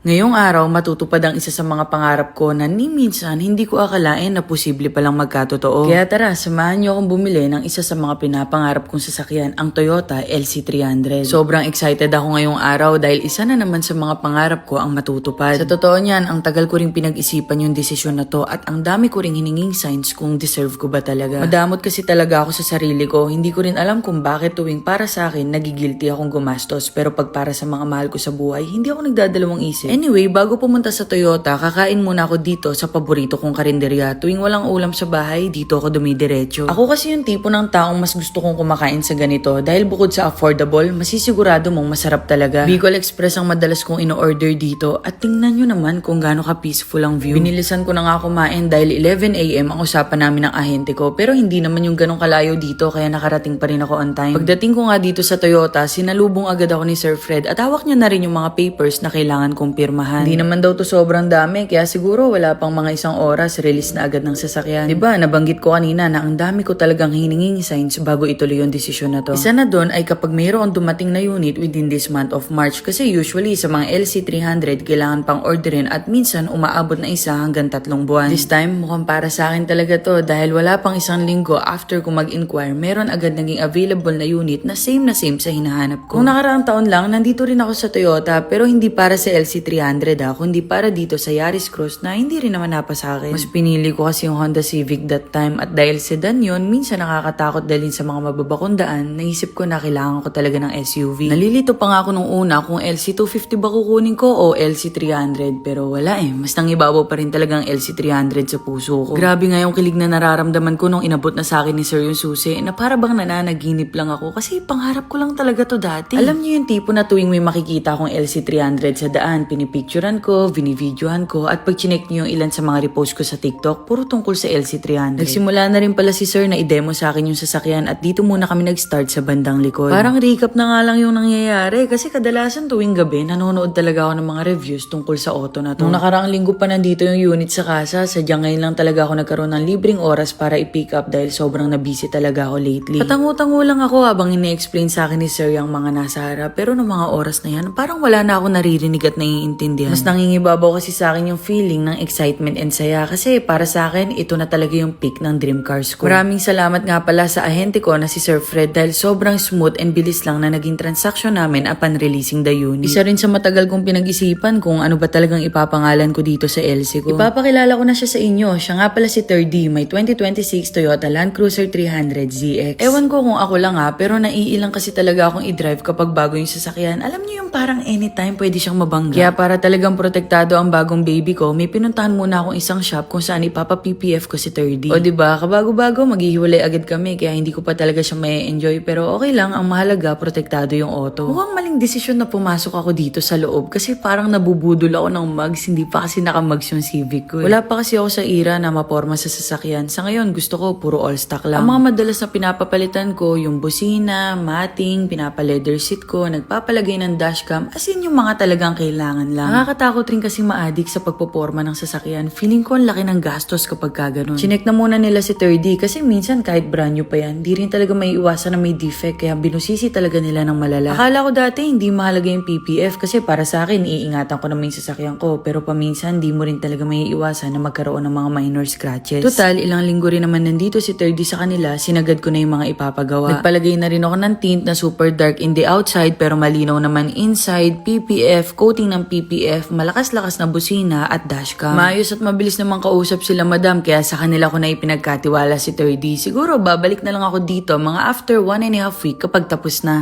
Ngayong araw, matutupad ang isa sa mga pangarap ko na ni minsan hindi ko akalain na posible palang magkatotoo. Kaya tara, samahan niyo akong bumili ng isa sa mga pinapangarap kong sasakyan, ang Toyota LC300. Sobrang excited ako ngayong araw dahil isa na naman sa mga pangarap ko ang matutupad. Sa totoo niyan, ang tagal ko ring pinag-isipan yung desisyon na to at ang dami ko ring hininging signs kung deserve ko ba talaga. Madamot kasi talaga ako sa sarili ko, hindi ko rin alam kung bakit tuwing para sa akin, nagigilty akong gumastos. Pero pag para sa mga mahal ko sa buhay, hindi ako nagdadalawang isip. Anyway, bago pumunta sa Toyota, kakain muna ako dito sa paborito kong karinderya. Tuwing walang ulam sa bahay, dito ako dumidiretso. Ako kasi yung tipo ng taong mas gusto kong kumakain sa ganito dahil bukod sa affordable, masisigurado mong masarap talaga. Bicol Express ang madalas kong ino-order dito at tingnan nyo naman kung gaano ka-peaceful ang view. Binilisan ko na nga kumain dahil 11 AM ang usapan namin ng ahente ko pero hindi naman yung ganong kalayo dito kaya nakarating pa rin ako on time. Pagdating ko nga dito sa Toyota, sinalubong agad ako ni Sir Fred at hawak niya na rin yung mga papers na kailangan kong pirmahan. Hindi naman daw to sobrang dami kaya siguro wala pang mga isang oras release na agad ng sasakyan. Diba, nabanggit ko kanina na ang dami ko talagang hininging signs bago ituloy yung desisyon na to. Isa na doon ay kapag mayroon dumating na unit within this month of March kasi usually sa mga LC300 kailangan pang orderin at minsan umaabot na 1 hanggang 3 buwan. This time mukhang para sa akin talaga to dahil wala pang 1 linggo after ko mag-inquire meron agad naging available na unit na same sa hinahanap ko. Kung nakaraang taon lang nandito rin ako sa Toyota pero hindi para sa LC300 kundi para dito sa Yaris Cross na hindi rin naman napa sa akin. Mas pinili ko kasi yung Honda Civic that time at dahil sedan yun, minsan nakakatakot dahil sa mga mababakong daan, naisip ko na kailangan ko talaga ng SUV. Nalilito pa nga ako nung una kung LC250 ba kukunin ko o LC300 pero wala mas nangibabaw pa rin talagang LC300 sa puso ko. Grabe nga yung kilig na nararamdaman ko nung inabot na sa akin ni Sir yung susi na para bang nananaginip lang ako kasi pangarap ko lang talaga to dati. Alam niyo yung tipo na tuwing may makikita akong LC300 sa daan, pinipicturean ko, binivdeohan ko at pag chinek niyo yung ilan sa mga repost ko sa TikTok, puro tungkol sa LC300. Nagsimula na rin pala si Sir na i-demo sa akin yung sasakyan at dito muna kami nag-start sa bandang likod. Parang recap na nga lang yung nangyayari kasi kadalasan tuwing gabi nanonood talaga ako ng mga reviews tungkol sa auto na to. Nung nakaraang linggo pa nandito yung unit sa kasa, sadyang ngayon lang talaga ako nagkaroon ng libreng oras para i-pick up dahil sobrang na-busy talaga ako lately. Patangu-tangu lang ako habang ini-explain sa akin ni Sir yung mga nasa harap pero nung mga oras na yan, parang wala na ako naririnig at naiintindihan. Mas nangingibabaw kasi sa akin yung feeling ng excitement and saya kasi para sa akin, ito na talaga yung peak ng dream cars ko. Maraming salamat nga pala sa ahente ko na si Sir Fred dahil sobrang smooth and bilis lang na naging transaction namin upon releasing the unit. Isa rin sa matagal kong pinag-isipan kung ano ba talagang ipapangalan ko dito sa LC ko. Ipapakilala ko na siya sa inyo. Siya nga pala si 3D, may 2026 Toyota Land Cruiser 300 ZX. Ewan ko kung ako lang pero naiilang kasi talaga akong i-drive kapag bago yung sasakyan. Alam niyo yung parang anytime pwede siyang mabangga. Kaya para talagang protektado ang bagong baby ko, may pinuntahan muna akong isang shop kung saan ipapa-PPF ko si 3D. O diba, kabago-bago maghihiwalay agad kami kaya hindi ko pa talaga siya may enjoy pero okay lang, ang mahalaga protektado yung auto. Mukhang maling desisyon na pumasok ako dito sa loob kasi parang nabubudol ako ng mugs, hindi pa kasi naka-mugs yung Civic ko. Wala pa kasi ako sa era na maporma sa sasakyan. Sa ngayon, gusto ko puro all stock lang. Ang mga madalas na pinapapalitan ko, yung busina, mating, pinapa-leather seat ko, nagpapalagay ng dashcam, as in yung mga talagang kailangan lang. Nakakatakot rin kasi ma-addict sa pagpoporma ng sasakyan. Feeling ko ang laki ng gastos kapag kaganon. Chinek na muna nila si 3D kasi minsan kahit brand new pa yan, di rin talaga may iwasan na may defect kaya binusisi talaga nila ng malala. Akala ko dati hindi mahalaga yung PPF kasi para sa akin iingatan ko naman yung sasakyan ko pero paminsan di mo rin talaga may iwasan na magkaroon ng mga minor scratches. Total, ilang linggo rin naman nandito si 3D sa kanila, sinagad ko na yung mga ipapagawa. Nagpalagay na rin ako ng tint na super dark in the outside pero malinaw naman inside, PPF, coating ng PPF, malakas-lakas na busina at dashcam. Maayos at mabilis naman kausap sila madam kaya sa kanila ko na ipinagkatiwala si 3D. Siguro babalik na lang ako dito mga after 1.5 week kapag tapos na.